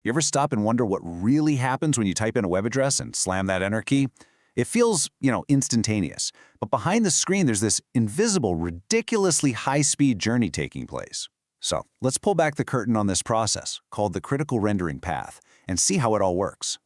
You ever stop and wonder what really happens when you type in a web address and slam that enter key? It feels, instantaneous. But behind the screen, there's this invisible, ridiculously high-speed journey taking place. So let's pull back the curtain on this process, called the critical rendering path, and see how it all works.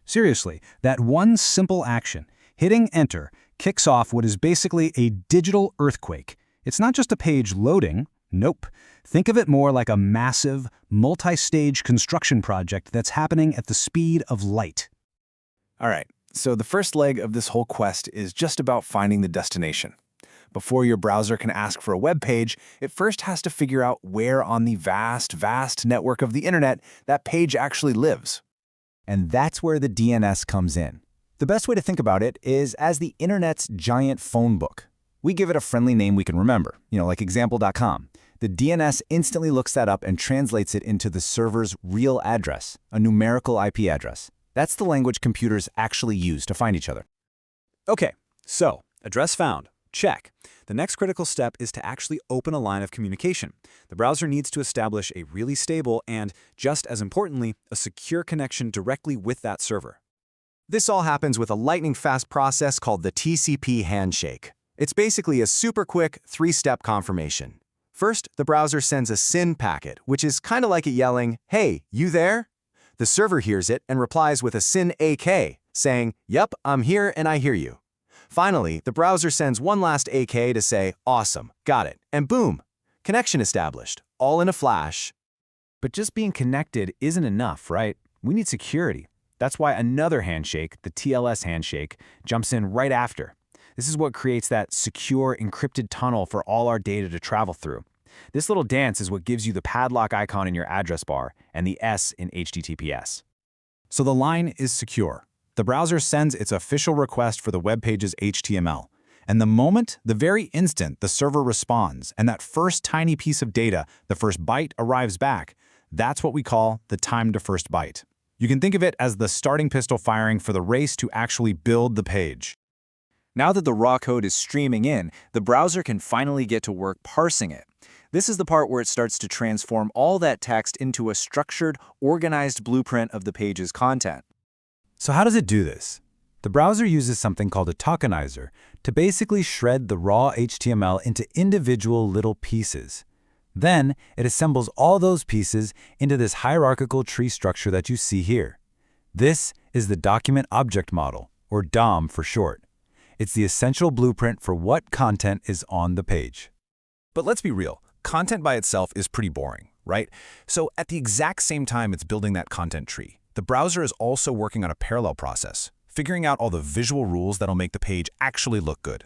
Seriously, that one simple action, hitting enter, kicks off what is basically a digital earthquake. It's not just a page loading. Nope. Think of it more like a massive, multi-stage construction project that's happening at the speed of light. All right, so the first leg of this whole quest is just about finding the destination. Before your browser can ask for a web page, it first has to figure out where on the vast network of the internet that page actually lives. And that's where the DNS comes in. The best way to think about it is as the internet's giant phone book. We give it a friendly name we can remember, like example.com. The DNS instantly looks that up and translates it into the server's real address, a numerical IP address. That's the language computers actually use to find each other. Okay, so address found. Check. The next critical step is to actually open a line of communication. The browser needs to establish a really stable and, just as importantly, a secure connection directly with that server. This all happens with a lightning-fast process called the TCP handshake. It's basically a super quick, three-step confirmation. First, the browser sends a SYN packet, which is kind of like it yelling, "Hey, you there?" The server hears it and replies with a SYN AK, saying, "Yep, I'm here and I hear you." Finally, the browser sends one last AK to say, "Awesome, got it," and boom, connection established, all in a flash. But just being connected isn't enough, right? We need security. That's why another handshake, the TLS handshake, jumps in right after. This is what creates that secure, encrypted tunnel for all our data to travel through. This little dance is what gives you the padlock icon in your address bar and the S in HTTPS. So the line is secure. The browser sends its official request for the web page's HTML. And the very instant the server responds and that first tiny piece of data, the first byte, arrives back, that's what we call the time to first byte. You can think of it as the starting pistol firing for the race to actually build the page. Now that the raw code is streaming in, the browser can finally get to work parsing it. This is the part where it starts to transform all that text into a structured, organized blueprint of the page's content. So how does it do this? The browser uses something called a tokenizer to basically shred the raw HTML into individual little pieces. Then it assembles all those pieces into this hierarchical tree structure that you see here. This is the Document Object Model, or DOM for short. It's the essential blueprint for what content is on the page. But let's be real, content by itself is pretty boring, right? So at the exact same time it's building that content tree, the browser is also working on a parallel process, figuring out all the visual rules that'll make the page actually look good.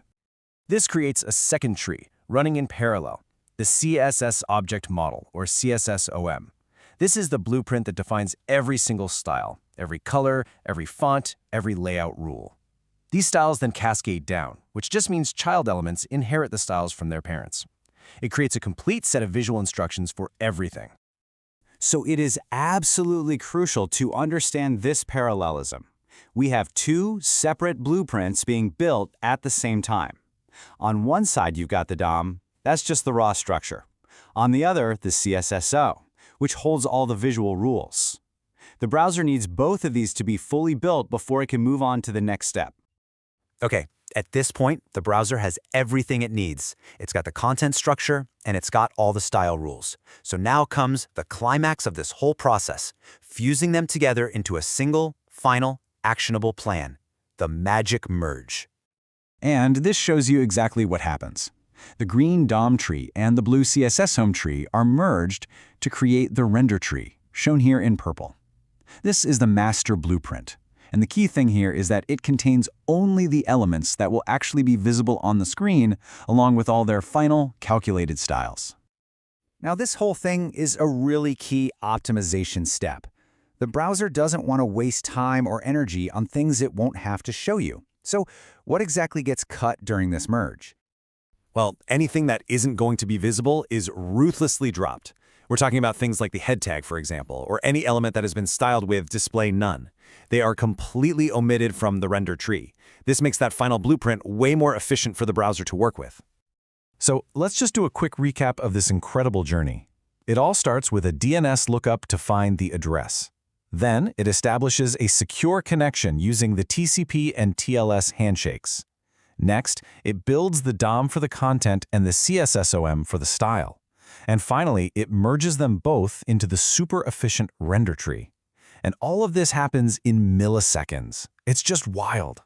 This creates a second tree, running in parallel, the CSS Object Model, or CSS-OM. This is the blueprint that defines every single style, every color, every font, every layout rule. These styles then cascade down, which just means child elements inherit the styles from their parents. It creates a complete set of visual instructions for everything. So it is absolutely crucial to understand this parallelism. We have two separate blueprints being built at the same time. On one side, you've got the DOM. That's just the raw structure. On the other, the CSSO, which holds all the visual rules. The browser needs both of these to be fully built before it can move on to the next step. Okay, at this point, the browser has everything it needs. It's got the content structure, and it's got all the style rules. So now comes the climax of this whole process, fusing them together into a single, final, actionable plan, the magic merge. And this shows you exactly what happens. The green DOM tree and the blue CSS home tree are merged to create the render tree, shown here in purple. This is the master blueprint. And the key thing here is that it contains only the elements that will actually be visible on the screen, along with all their final calculated styles. Now, this whole thing is a really key optimization step. The browser doesn't want to waste time or energy on things it won't have to show you. So what exactly gets cut during this merge? Well, anything that isn't going to be visible is ruthlessly dropped. We're talking about things like the head tag, for example, or any element that has been styled with display none. They are completely omitted from the render tree. This makes that final blueprint way more efficient for the browser to work with. So let's just do a quick recap of this incredible journey. It all starts with a DNS lookup to find the address. Then, it establishes a secure connection using the TCP and TLS handshakes. Next, it builds the DOM for the content and the CSSOM for the style. And finally, it merges them both into the super efficient render tree. And all of this happens in milliseconds. It's just wild.